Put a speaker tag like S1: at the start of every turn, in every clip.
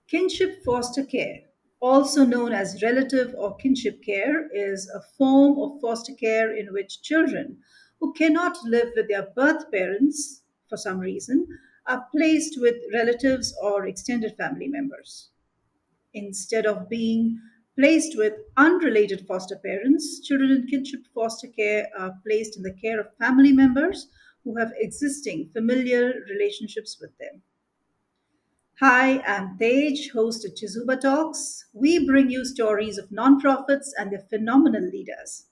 S1: Kinship foster care, also known as relative or kinship care, is a form of foster care in which children who cannot live with their birth parents for some reason are placed with relatives or extended family members. Instead of being placed with unrelated foster parents, children in kinship foster care are placed in the care of family members who have existing familial relationships with them. Hi, I'm Tej, host of Chizuba Talks. We bring you stories of nonprofits and their phenomenal leaders.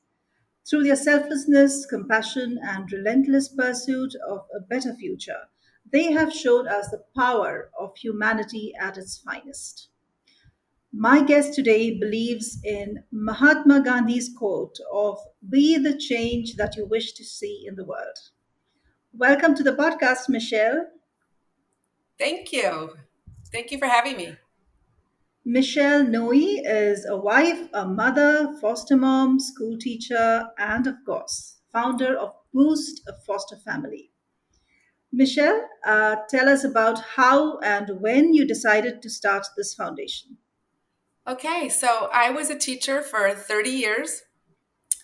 S1: Through their selflessness, compassion, and relentless pursuit of a better future, they have showed us the power of humanity at its finest. My guest today believes in Mahatma Gandhi's quote of be the change that you wish to see in the world. Welcome to the podcast, Michelle.
S2: Thank you. Thank you for having me.
S1: Michelle Noe is a wife, a mother, foster mom, school teacher, and of course, founder of Boost, a foster family. Michelle, tell us about how and when you decided to start this foundation.
S2: Okay, so I was a teacher for 30 years.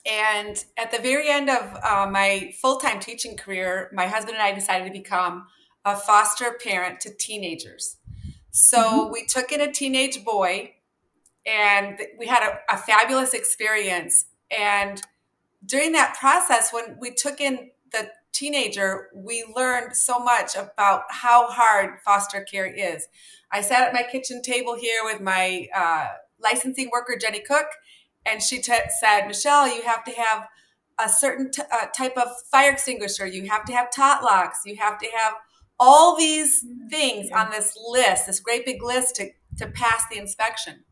S2: And at the very end of my full time teaching career, my husband and I decided to become a foster parent to teenagers. So
S1: Mhm.
S2: we took in a teenage boy and we had a fabulous experience. And during that process, when we took in the teenager, we learned so much about how hard foster care is. I sat at my kitchen table here with my licensing worker, Jenny Cook, and she said, Michelle, you have to have a certain type of fire extinguisher. You have to have tot locks. You have to have all these things
S1: Yeah.
S2: on this list, this great big list to pass the inspection.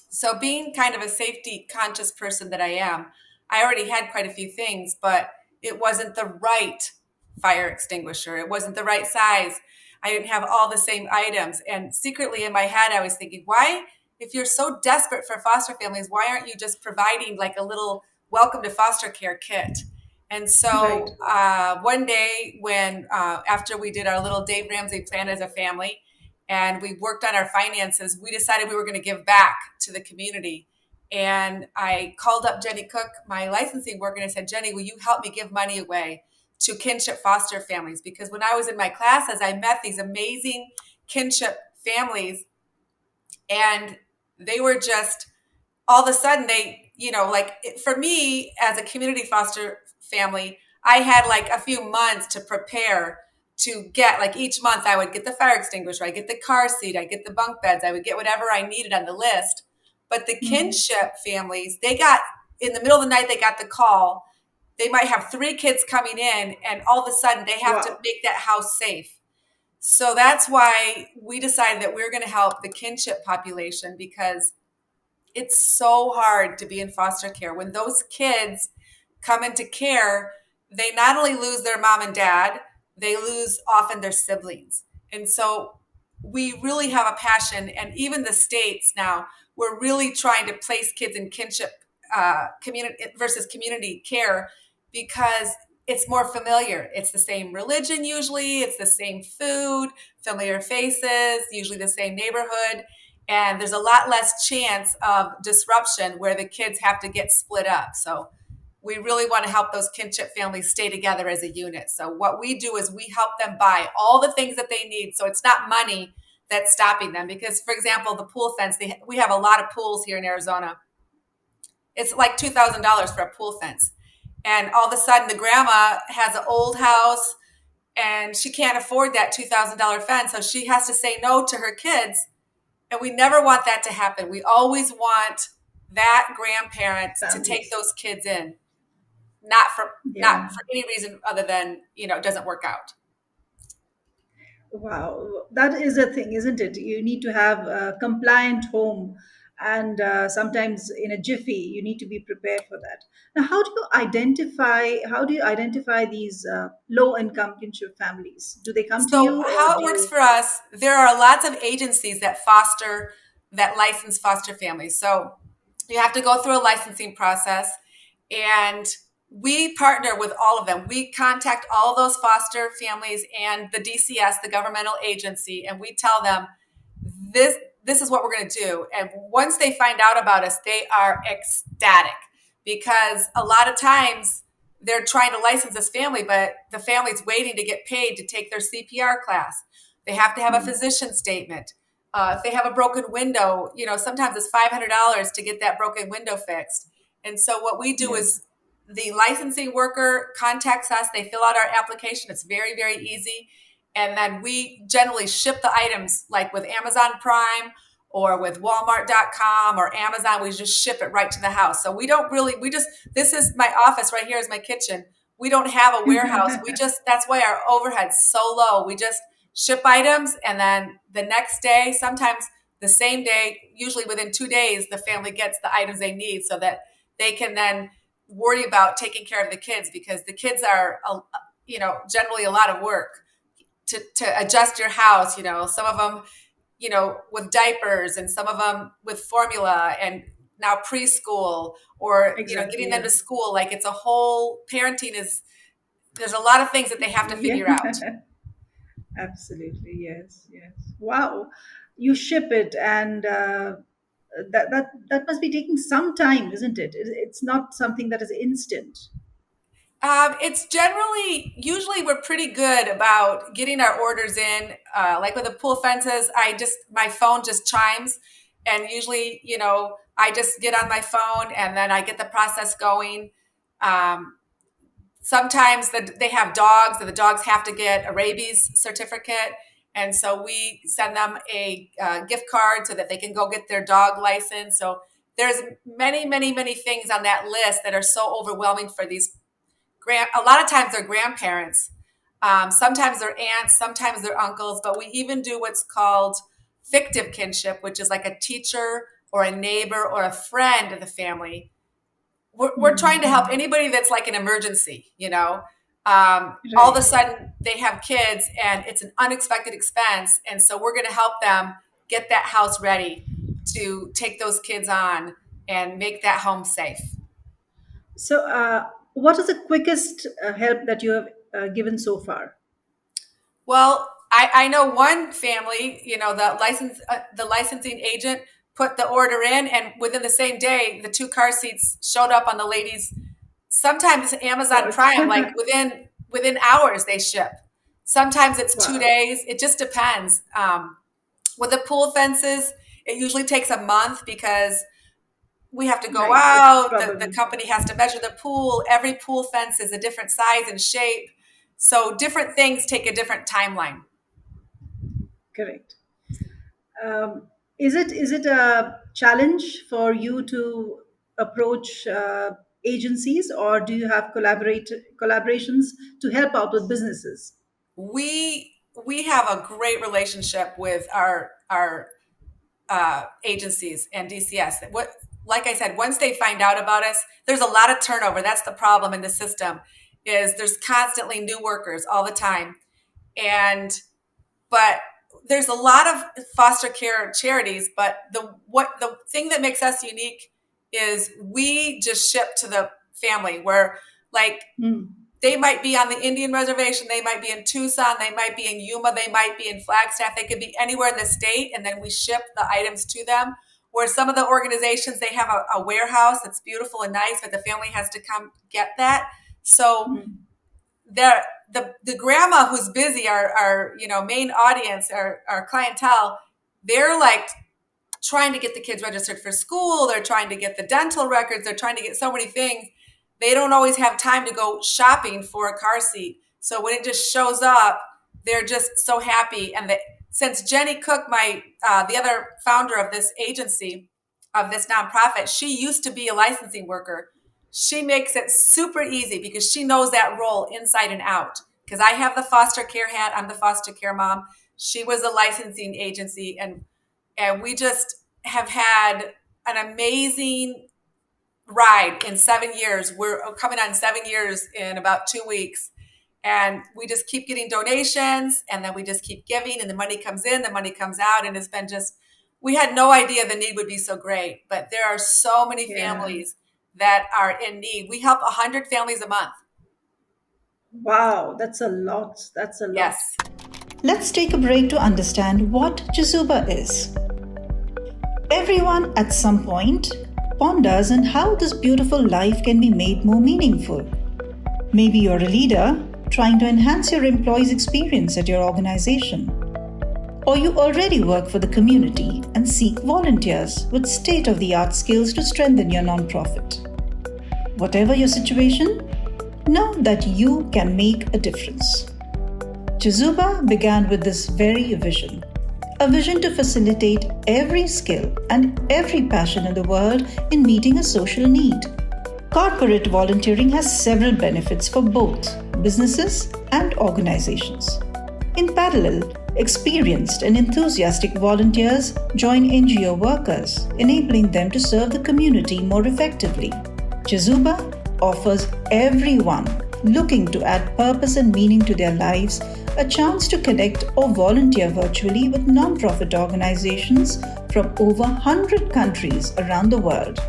S2: So being kind of a safety conscious person that I am, I already had quite a few things, but it wasn't the right fire extinguisher. It wasn't the right size. I didn't have all the same items. And secretly in my head, I was thinking, why, if you're so desperate for foster families, why aren't you just providing like a little welcome to foster care kit? And
S1: Right.
S2: so one day, when after we did our little Dave Ramsey plan as a family, and we worked on our finances, we decided we were going to give back to the community. And I called up Jenny Cook, my licensing worker, and I said, Jenny, will you help me give money away to kinship foster families? Because when I was in my classes, I met these amazing kinship families, and they were just all of a sudden for me as a community foster family, I had like a few months to prepare to get, like, each month I would get the fire extinguisher, I get the car seat, I get the bunk beds, I would get whatever I needed on the list. But the
S1: Mhm.
S2: kinship families, they got, in the middle of the night, they got the call. They might have three kids coming in, and all of a sudden they have to
S1: Wow.
S2: make that house safe. So that's why we decided that we are going to help the kinship population, because it's so hard to be in foster care. When those kids come into care, they not only lose their mom and dad, they lose often their siblings. And so we really have a passion, and even the states now, we're really trying to place kids in kinship community versus community care, because it's more familiar. It's the same religion usually, it's the same food, familiar faces, usually the same neighborhood, and there's a lot less chance of disruption where the kids have to get split up. So we really want to help those kinship families stay together as a unit. So what we do is we help them buy all the things that they need. So it's not money that's stopping them. Because, for example, the pool fence, we have a lot of pools here in Arizona. It's like $2,000 for a pool fence. And all of a sudden, the grandma has an old house and she can't afford that $2,000 fence. So she has to say no to her kids, and we never want that to happen. We always want that grandparent to take
S1: Families.
S2: those kids in, not for
S1: Yeah.
S2: any reason other than, it doesn't work out.
S1: Wow, that is a thing, isn't it? You need to have a compliant home, and sometimes in a jiffy, you need to be prepared for that. Now, how do you identify? How do you identify these low-income kinship families? Do they come to
S2: So
S1: you, or
S2: how
S1: do
S2: it works
S1: you?
S2: for us, there are lots of agencies that license foster families. So you have to go through a licensing process, and we partner with all of them. We contact all those foster families and the DCS, the governmental agency, and we tell them this this is what we're going to do. And once they find out about us, they are ecstatic because a lot of times they're trying to license this family, but the family's waiting to get paid to take their CPR class. They have to have a physician statement. If they have a broken window, sometimes it's $500 to get that broken window fixed. And so what we do
S1: Yeah.
S2: is the licensing worker contacts us. They fill out our application. It's very, very easy. And then we generally ship the items like with Amazon Prime or with Walmart.com or Amazon. We just ship it right to the house. So we don't really, this is my office right here is my kitchen. We don't have a warehouse. That's why our overhead's so low. We just ship items and then the next day, sometimes the same day, usually within 2 days, the family gets the items they need so that they can then worry about taking care of the kids because the kids are, generally a lot of work to adjust your house. Some of them, with diapers and some of them with formula and now preschool or,
S1: Exactly.
S2: getting them to
S1: Yes.
S2: school. Like it's a whole there's a lot of things that they have to
S1: Yeah.
S2: figure out.
S1: Absolutely. Yes. Yes. Wow. You ship it, and that must be taking some time, isn't it? It's not something that is instant.
S2: It's usually we're pretty good about getting our orders in. Like with the pool fences, my phone just chimes, and usually, I just get on my phone and then I get the process going. Um, Sometimes they have dogs, and the dogs have to get a rabies certificate, and so we send them a gift card so that they can go get their dog license. So there's many, many, many things on that list that are so overwhelming for these a lot of times they're grandparents. Sometimes they're aunts, sometimes they're uncles, but we even do what's called fictive kinship, which is like a teacher or a neighbor or a friend of the family. We're trying to help
S1: Mm-hmm.
S2: anybody that's like an emergency, all of a
S1: Right.
S2: sudden they have kids and it's an unexpected expense. And so we're going to help them get that house ready to take those kids on and make that home safe.
S1: So, what is the quickest help that you have given so far?
S2: Well, I know one family, the licensing agent put the order in, and within the same day, the two car seats showed up on the lady's. Sometimes Amazon
S1: Porch.
S2: Prime, like within hours, they ship. Sometimes it's two
S1: Wow.
S2: days. It just depends. With the pool fences, it usually takes a month because we have to go
S1: Right. It's
S2: out. The
S1: probably
S2: company has to measure the pool. Every pool fence is a different size and shape. So different things take a different timeline.
S1: correct. Um, is it a challenge for you to approach agencies, or do you have collaborations to help out with businesses?
S2: We have a great relationship with our agencies and DCS. Like I said, once they find out about us, there's a lot of turnover. That's the problem in the system. Is there's constantly new workers all the time, and but there's a lot of foster care charities. But the thing that makes us unique is we just ship to the family where like
S1: Hmm.
S2: they might be on the Indian reservation. They might be in Tucson. They might be in Yuma. They might be in Flagstaff. They could be anywhere in the state. And then we ship the items to them. Where some of the organizations, they have a warehouse that's beautiful and nice, but the family has to come get that. So
S1: Hmm.
S2: the grandma who's busy, our main audience, our clientele, they're like trying to get the kids registered for school. They're trying to get the dental records. They're trying to get so many things. They don't always have time to go shopping for a car seat. So when it just shows up, they're just so happy. And since Jenny Cook, the other founder of this agency, of this nonprofit, she used to be a licensing worker. She makes it super easy because she knows that role inside and out. Because I have the foster care hat, I'm the foster care mom. She was a licensing agency, and we just have had an amazing ride in 7 years. We're coming on 7 years in about 2 weeks. And we just keep getting donations and then we just keep giving and the money comes in, the money comes out. And it's been we had no idea the need would be so great, but there are so many
S1: Yeah.
S2: families that are in need. We help 100 families a month.
S1: Wow, that's a lot. That's a lot.
S2: Yes.
S3: Let's take a break to understand what Jasuba is.
S1: Everyone at some point ponders on how this beautiful life can be made more meaningful. Maybe you're a leader trying to enhance your employees' experience at your organization. Or you already work for the community and seek volunteers with state of the art skills to strengthen your nonprofit. Whatever your situation, know that you can make a difference. Chizuba began with this very vision, a vision to facilitate every skill and every passion in the world in meeting a social need. Corporate volunteering has several benefits for both businesses and organizations. In parallel, experienced and enthusiastic volunteers join NGO workers, enabling them to serve the community more effectively. Chizuba offers everyone looking to add purpose and meaning to their lives a chance to connect or volunteer virtually with nonprofit organizations from over 100 countries around the world.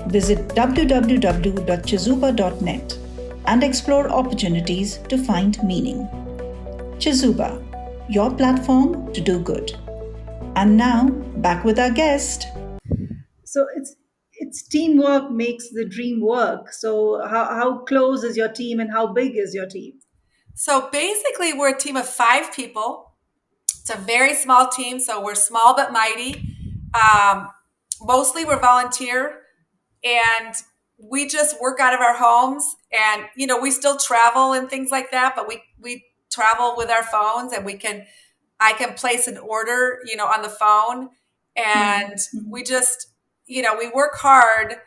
S1: Visit www.chizuba.net and explore opportunities to find meaning. Chizuba, your platform to do good. And now, back with our guest. So it's teamwork makes the dream work. So how close is your team and how big is your team?
S2: So basically, we're a team of 5 people. It's a very small team, so we're small but mighty. Um, Mostly we're volunteer, and we just work out of our homes. And we still travel and things like that, but we travel with our phones, and I can place an order, on the phone, and
S1: Mhm.
S2: we just, we work hard.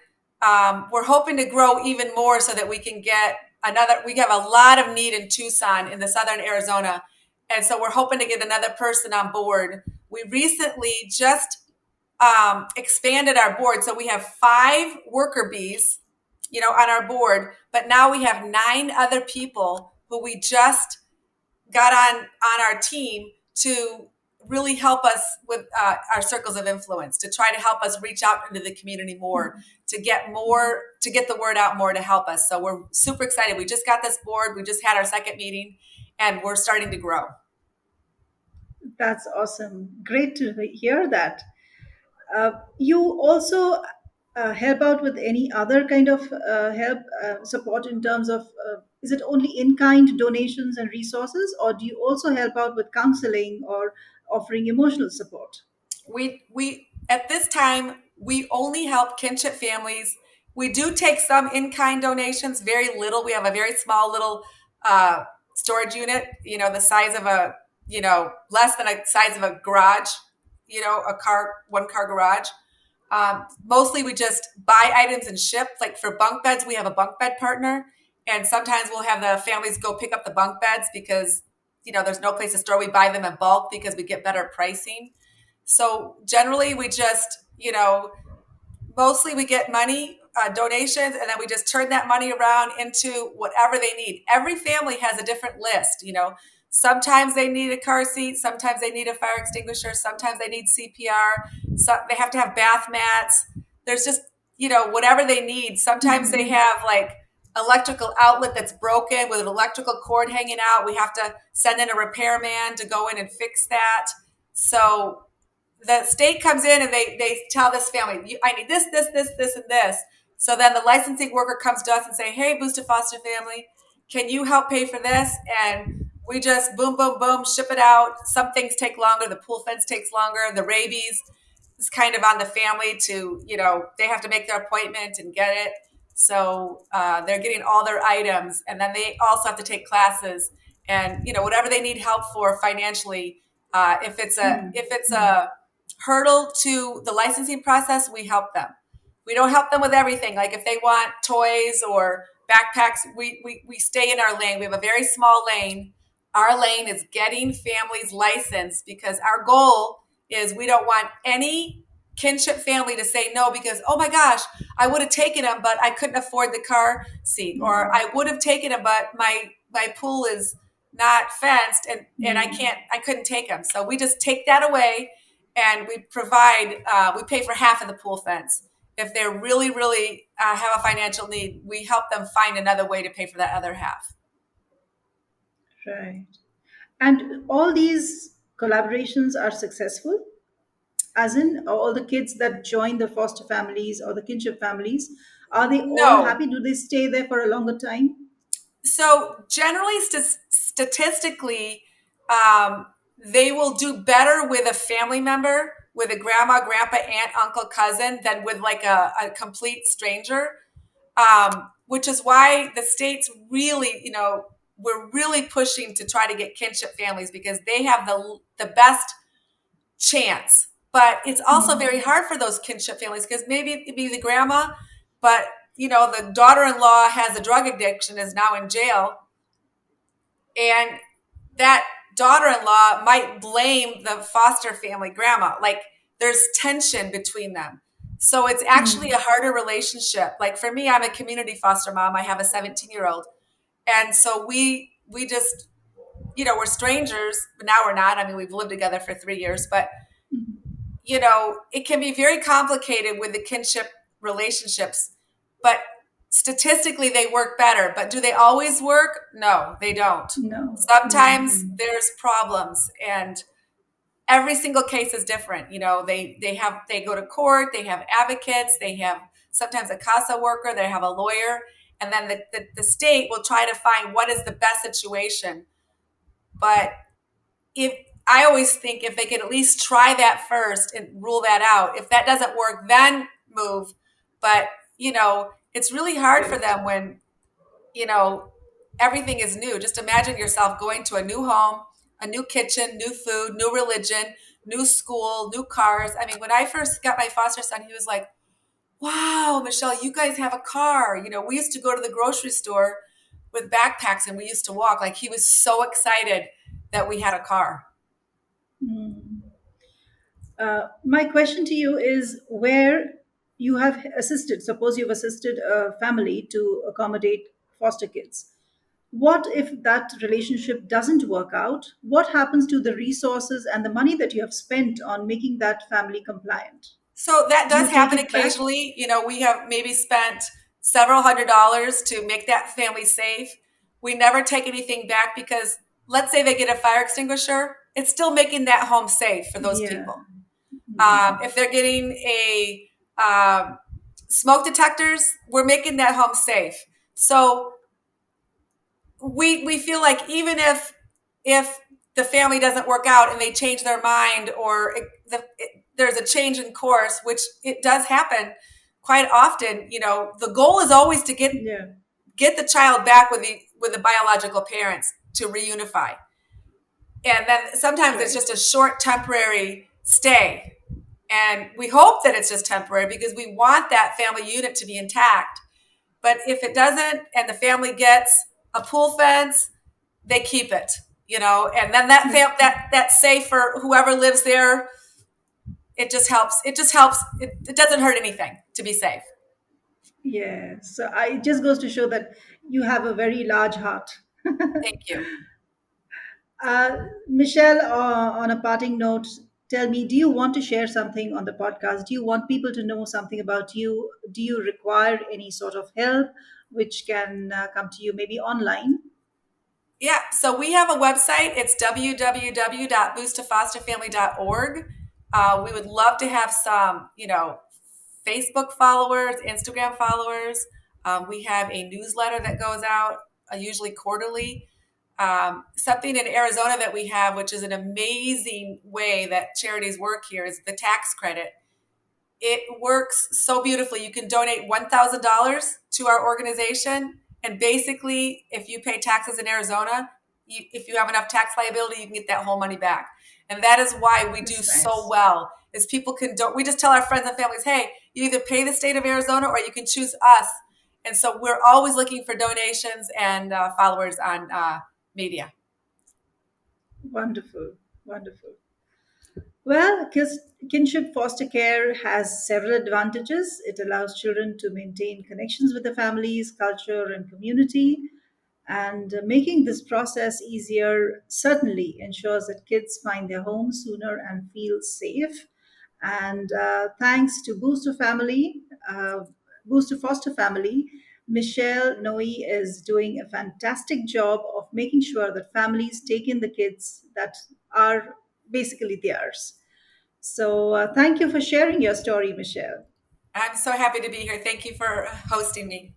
S2: We're hoping to grow even more so that we can get another. We have a lot of need in Tucson, in the southern Arizona, and so we're hoping to get another person on board. We recently just expanded our board, so we have 5 worker bees, on our board, but now we have 9 other people who we just got on our team to really help us with our circles of influence, to try to help us reach out into the community more, to get the word out more, to help us. So we're super excited. We just got this board. We just had our second meeting, and we're starting to grow.
S1: That's awesome. Great to hear that. You also help out with any other kind of help support in terms of is it only in kind donations and resources, or do you also help out with counseling or offering emotional support?
S2: We at this time we only help kinship families. We do take some in-kind donations, very little. We have a very small little uh, storage unit, the size of less than a size of a garage, a car, one car garage. Mostly we just buy items and ship. Like for bunk beds, we have a bunk bed partner, and sometimes we'll have the families go pick up the bunk beds because there's no place to store. We buy them in bulk because we get better pricing. So generally, we just, mostly we get money, donations, and then we just turn that money around into whatever they need. Every family has a different list. Sometimes they need a car seat, sometimes they need a fire extinguisher, sometimes they need CPR, so they have to have bath mats. There's just, whatever they need. Sometimes they
S1: Mhm.
S2: have like electrical outlet that's broken with an electrical cord hanging out. We have to send in a repairman to go in and fix that. So the state comes in and they tell this family, I need this, and this. So then the licensing worker comes to us and say, hey, Booster Foster Family, can you help pay for this? And we just boom, boom, boom, ship it out. Some things take longer. The pool fence takes longer. The rabies is kind of on the family to, they have to make their appointment and get it. So they're getting all their items, and then they also have to take classes, and whatever they need help for financially. If it's a hurdle to the licensing process, we help them. We don't help them with everything. Like if they want toys or backpacks, we stay in our lane. We have a very small lane. Our lane is getting families licensed because our goal is we don't want any kinship family to say no because, oh my gosh, I would have taken them, but I couldn't afford the car seat, or I would have taken them, but my pool is not fenced, and I couldn't take them. So we just take that away, and we pay for half of the pool fence. If they're really have a financial need, we help them find another way to pay for that other half.
S1: Right. And all these collaborations are successful? As in, all the kids that join the foster families or the kinship families, are they all
S2: No.
S1: happy? Do they stay there for a longer time?
S2: So generally, statistically, um, they will do better with a family member, with a grandma, grandpa, aunt, uncle, cousin, than with like a complete stranger. Which is why the states really, we're really pushing to try to get kinship families because they have the best chance. But it's also very
S1: Mm,
S2: hard for those kinship families because maybe it'd be the grandma, but the daughter-in-law has a drug addiction, is now in jail, and that daughter-in-law might blame the foster family grandma. Like there's tension between them. So it's actually a
S1: mm,
S2: harder relationship. Like for me, I'm a community foster mom. I have a 17-year-old. And so we just, we're strangers, but now we're not. I mean, we've lived together for 3 years, but
S1: mm.
S2: it can be very complicated with the kinship relationships, but statistically they work better. But do they always work? No, they don't.
S1: No.
S2: Sometimes
S1: Mm,
S2: there's problems, and every single case is different. They go to court, they have advocates, they have sometimes a CASA worker, they have a lawyer, and then the state will try to find what is the best situation. But if I always think if they could at least try that first and rule that out, if that doesn't work, then move. But it's really hard for
S1: right.
S2: them when you know everything is new. Just imagine yourself going to a new home, a new kitchen, new food, new religion, new school, new cars. I mean, when I first got my foster son, he was like, "Wow, Michelle, you guys have a car." We used to go to the grocery store with backpacks and we used to walk. Like he was so excited that we had a car.
S1: Mm. My question to you is, where you have assisted, suppose you've assisted a family to accommodate foster kids. What if that relationship doesn't work out? What happens to the resources and the money that you have spent on making that family compliant?
S2: So that
S1: Do
S2: does
S1: you take
S2: happen
S1: it back?
S2: occasionally. We have maybe spent several $100s to make that family safe. We never take anything back because let's say they get a fire extinguisher, it's still making that home safe for those
S1: Yeah.
S2: people.
S1: Mm.
S2: If they're getting a smoke detectors, we're making that home safe. So we feel like even if the family doesn't work out and they change their mind or there's a change in course, which it does happen quite often, the goal is always to
S1: Yeah.
S2: get the child back with the biological parents to reunify, and then sometimes it's
S1: Right.
S2: just a short temporary stay, and we hope that it's just temporary because we want that family unit to be intact. But if it doesn't and the family gets a pool fence, they keep it, and then that's safe for whoever lives there. It just helps. It doesn't hurt anything to be safe.
S1: Yeah. So it just goes to show that you have a very large heart.
S2: Thank you.
S1: Michelle, on a parting note, tell me, do you want to share something on the podcast? Do you want people to know something about you? Do you require any sort of help which can come to you maybe online?
S2: Yeah, so we have a website. It's www.boostafosterfamily.org. We would love to have some, Facebook followers, Instagram followers. We have a newsletter that goes out usually quarterly. Something in Arizona that we have, which is an amazing way that charities work here, is the tax credit. It works so beautifully. You can donate $1,000 to our organization. And basically, if you pay taxes in Arizona, if you have enough tax liability, you can get that whole money back. And that is why we do
S1: That's
S2: so
S1: nice.
S2: well. Is people can we just tell our friends and families, hey, you either pay the state of Arizona or you can choose us. And so we're always looking for donations and followers on media.
S1: Wonderful. Wonderful. Well, kinship foster care has several advantages. It allows children to maintain connections with their families, culture, and community. And making this process easier certainly ensures that kids find their home sooner and feel safe. And thanks to Booster Foster Family, Michelle Noe is doing a fantastic job of making sure that families take in the kids that are basically theirs. So, thank you for sharing your story, Michelle.
S2: I'm so happy to be here. Thank you for hosting me.